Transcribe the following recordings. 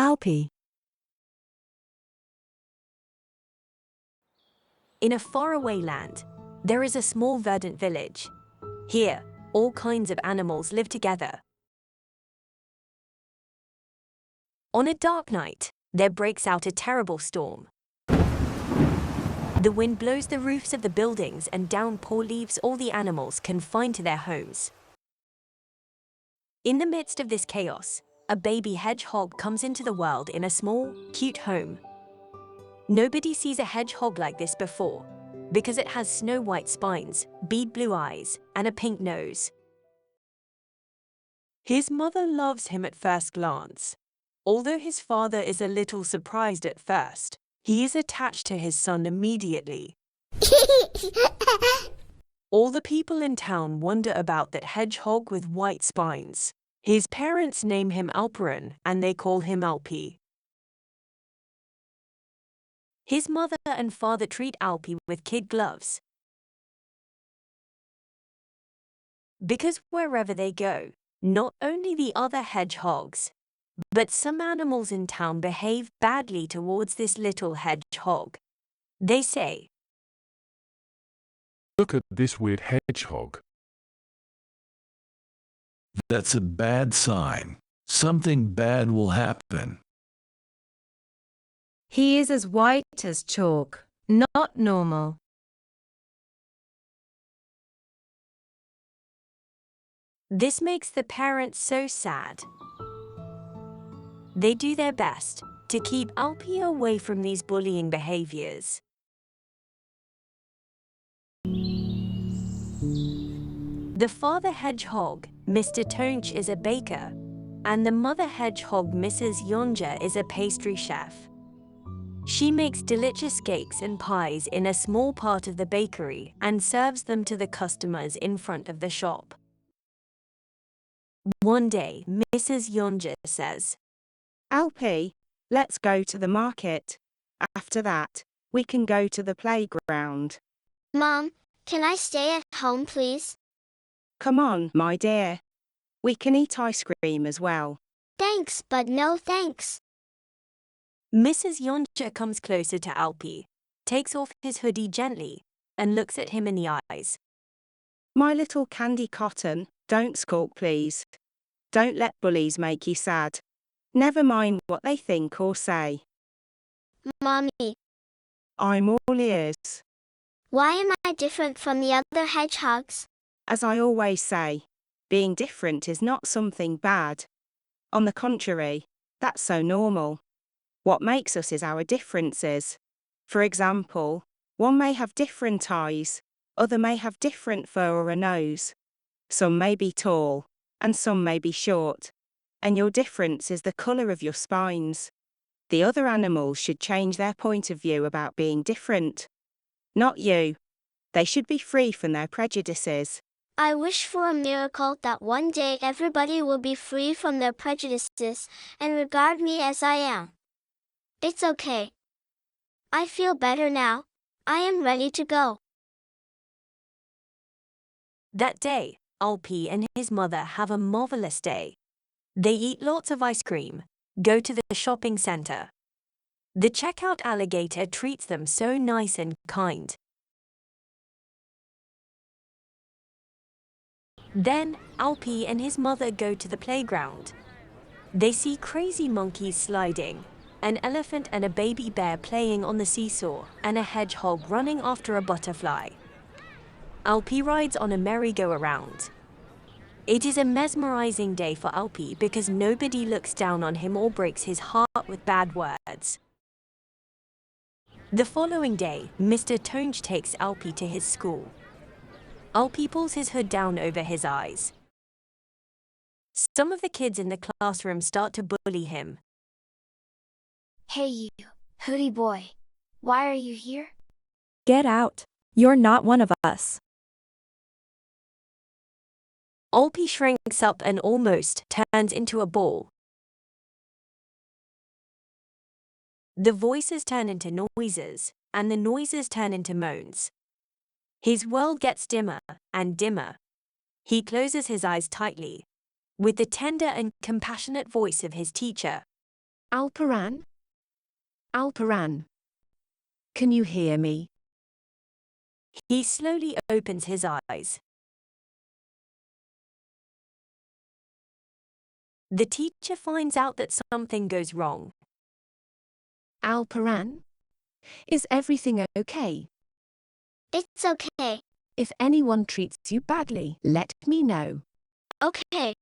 Alpi. In a faraway land, there is a small verdant village. Here, all kinds of animals live together. On a dark night, there breaks out a terrible storm. The wind blows the roofs of the buildings and downpour leaves all the animals confined to their homes. In the midst of this chaos, a baby hedgehog comes into the world in a small, cute home. Nobody sees a hedgehog like this before, because it has snow-white spines, bead blue eyes, and a pink nose. His mother loves him at first glance. Although his father is a little surprised at first, he is attached to his son immediately. All the people in town wonder about that hedgehog with white spines. His parents name him Alpi and they call him Alpi. His mother and father treat Alpi with kid gloves. Because wherever they go, not only the other hedgehogs, but some animals in town behave badly towards this little hedgehog. They say, "Look at this weird hedgehog. That's a bad sign. Something bad will happen." He is as white as chalk, not normal. This makes the parents so sad. They do their best to keep Alpi away from these bullying behaviors. The father hedgehog, Mr. Tonch, is a baker, and the mother hedgehog, Mrs. Yonja, is a pastry chef. She makes delicious cakes and pies in a small part of the bakery and serves them to the customers in front of the shop. One day, Mrs. Yonja says, "Alpi, let's go to the market. After that, we can go to the playground." Mom, can I stay at home, please? "Come on, my dear. We can eat ice cream as well." Thanks, but no thanks. Mrs. Yonja comes closer to Alpi, takes off his hoodie gently, and looks at him in the eyes. "My little candy cotton, don't skulk please. Don't let bullies make you sad. Never mind what they think or say." Mommy, "I'm all ears." why am I different from the other hedgehogs? As I always say, being different is not something bad. On the contrary, that's so normal. What makes us is our differences. For example, one may have different eyes, other may have different fur or a nose. Some may be tall, and some may be short. And your difference is the colour of your spines. The other animals should change their point of view about being different. Not you. They should be free from their prejudices. I wish for a miracle that one day everybody will be free from their prejudices and regard me as I am. It's okay. I feel better now. I am ready to go. That day, Alpi and his mother have a marvelous day. They eat lots of ice cream, go to the shopping center. The checkout alligator treats them so nice and kind. Then, Alpi and his mother go to the playground. They see crazy monkeys sliding, an elephant and a baby bear playing on the seesaw, and a hedgehog running after a butterfly. Alpi rides on a merry-go-round. It is a mesmerizing day for Alpi because nobody looks down on him or breaks his heart with bad words. The following day, Mr. Tonch takes Alpi to his school. Alpi pulls his hood down over his eyes. Some of the kids in the classroom start to bully him. Hey you, hoodie boy. Why are you here? Get out. You're not one of us. Alpi shrinks up and almost turns into a ball. The voices turn into noises, and the noises turn into moans. His world gets dimmer and dimmer. He closes his eyes tightly. With the tender and compassionate voice of his teacher, Alparan? Alparan. Can you hear me? He slowly opens his eyes. The teacher finds out that something goes wrong. Alparan? Is everything okay? It's okay. If anyone treats you badly, let me know. Okay.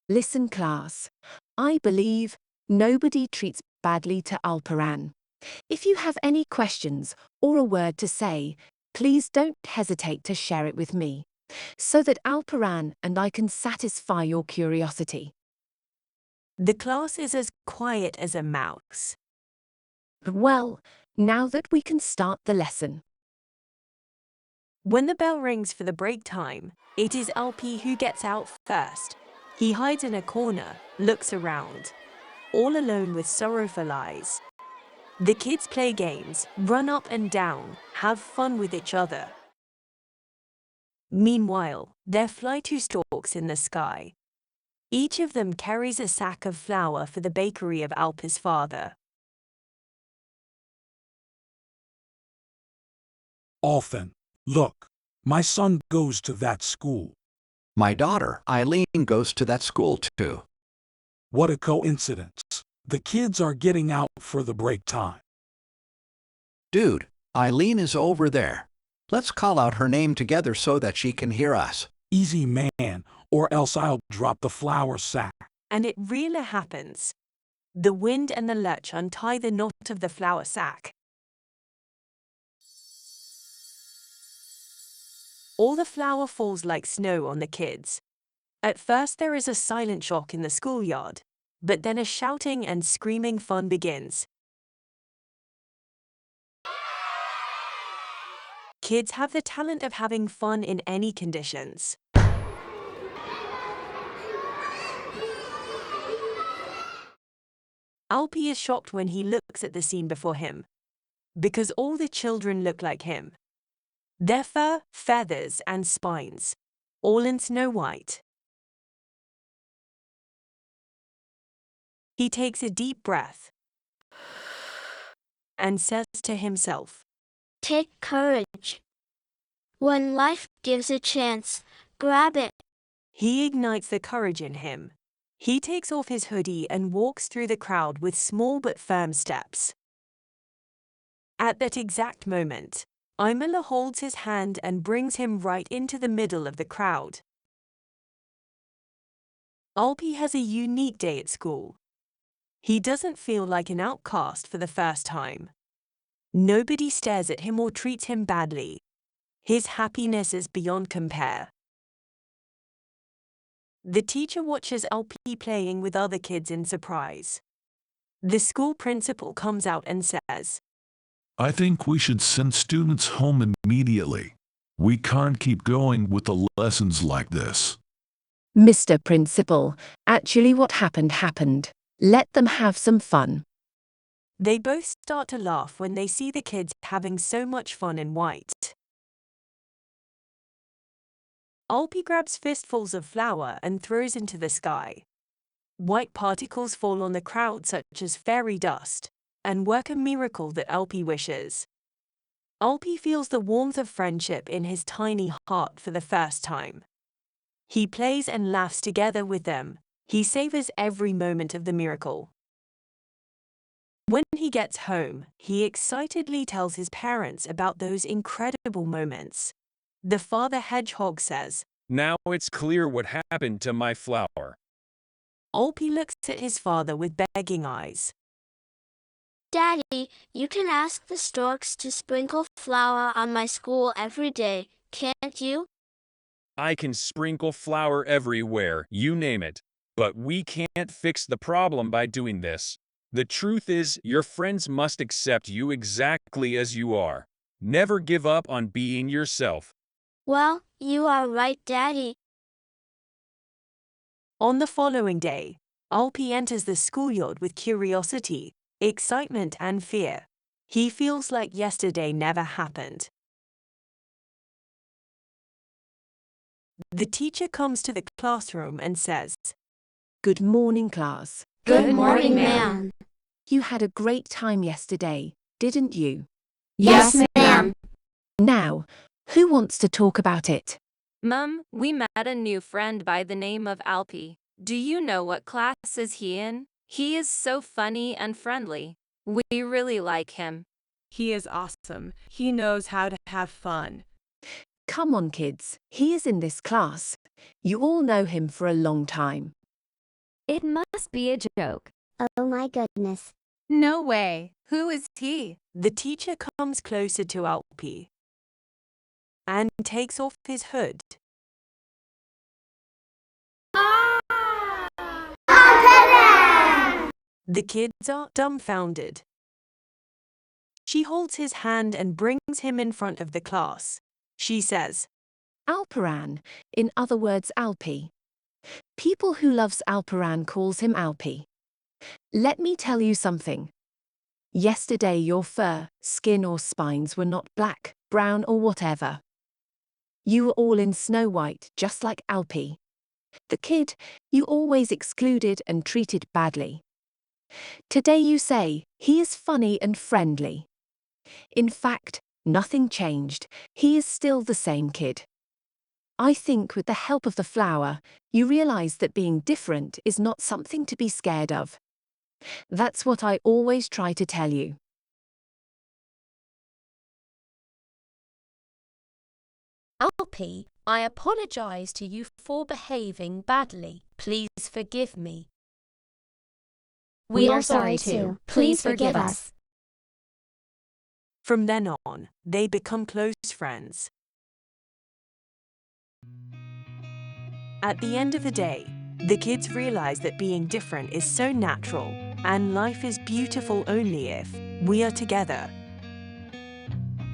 Listen, class. I believe nobody treats badly to Alparan. If you have any questions or a word to say, please don't hesitate to share it with me, so that Alparan and I can satisfy your curiosity. The class is as quiet as a mouse. Well, now that we can start the lesson. When the bell rings for the break time, it is Alpi who gets out first. He hides in a corner, looks around, all alone with sorrowful eyes. The kids play games, run up and down, have fun with each other. Meanwhile, there fly two storks in the sky. Each of them carries a sack of flour for the bakery of Alpi's father. Often. Look, my son goes to that school. My daughter, Eileen, goes to that school too. What a coincidence. The kids are getting out for the break time. Dude, Eileen is over there. Let's call out her name together so that she can hear us. Easy, man, or else I'll drop the flour sack. And it really happens. The wind and the lurch untie the knot of the flour sack. All the flour falls like snow on the kids. At first there is a silent shock in the schoolyard, but then a shouting and screaming fun begins. Kids have the talent of having fun in any conditions. Alpi is shocked when he looks at the scene before him, because all the children look like him. Their fur, feathers, and spines, all in snow white. He takes a deep breath and says to himself, Take courage. When life gives a chance, grab it. He ignites the courage in him. He takes off his hoodie and walks through the crowd with small but firm steps. At that exact moment, Emel holds his hand and brings him right into the middle of the crowd. Alpi has a unique day at school. He doesn't feel like an outcast for the first time. Nobody stares at him or treats him badly. His happiness is beyond compare. The teacher watches Alpi playing with other kids in surprise. The school principal comes out and says, I think we should send students home immediately. We can't keep going with the lessons like this. Mr. Principal, actually what happened. Let them have some fun. They both start to laugh when they see the kids having so much fun in white. Alpi grabs fistfuls of flour and throws into the sky. White particles fall on the crowd such as fairy dust, and work a miracle that Alpi wishes. Alpi feels the warmth of friendship in his tiny heart for the first time. He plays and laughs together with them. He savors every moment of the miracle. When he gets home, he excitedly tells his parents about those incredible moments. The father Hedgehog says, Now it's clear what happened to my flour. Alpi looks at his father with begging eyes. Daddy, you can ask the storks to sprinkle flour on my school every day, can't you? I can sprinkle flour everywhere, you name it. But we can't fix the problem by doing this. The truth is, your friends must accept you exactly as you are. Never give up on being yourself. Well, you are right, Daddy. On the following day, Alpi enters the schoolyard with curiosity, excitement, and fear. He feels like yesterday never happened. The teacher comes to the classroom and says, Good morning, class. Good morning, ma'am. You had a great time yesterday, didn't you? Yes, ma'am. Now, who wants to talk about it? Mum, we met a new friend by the name of Alpi. Do you know what class is he in? He is so funny and friendly. We really like him. He is awesome. He knows how to have fun. Come on, kids. He is in this class. You all know him for a long time. It must be a joke. Oh my goodness. No way. Who is he? The teacher comes closer to Alpi and takes off his hood. The kids are dumbfounded. She holds his hand and brings him in front of the class. She says, Alparan, in other words Alpi. People who loves Alparan calls him Alpi. Let me tell you something. Yesterday your fur, skin or spines were not black, brown or whatever. You were all in snow white, just like Alpi. The kid you always excluded and treated badly. Today you say, he is funny and friendly. In fact, nothing changed, he is still the same kid. I think with the help of the flower, you realize that being different is not something to be scared of. That's what I always try to tell you. Alpi, I apologize to you for behaving badly. Please forgive me. We are sorry too. Please forgive us. From then on, they become close friends. At the end of the day, the kids realize that being different is so natural, and life is beautiful only if we are together.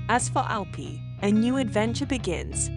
As for Alpi, a new adventure begins.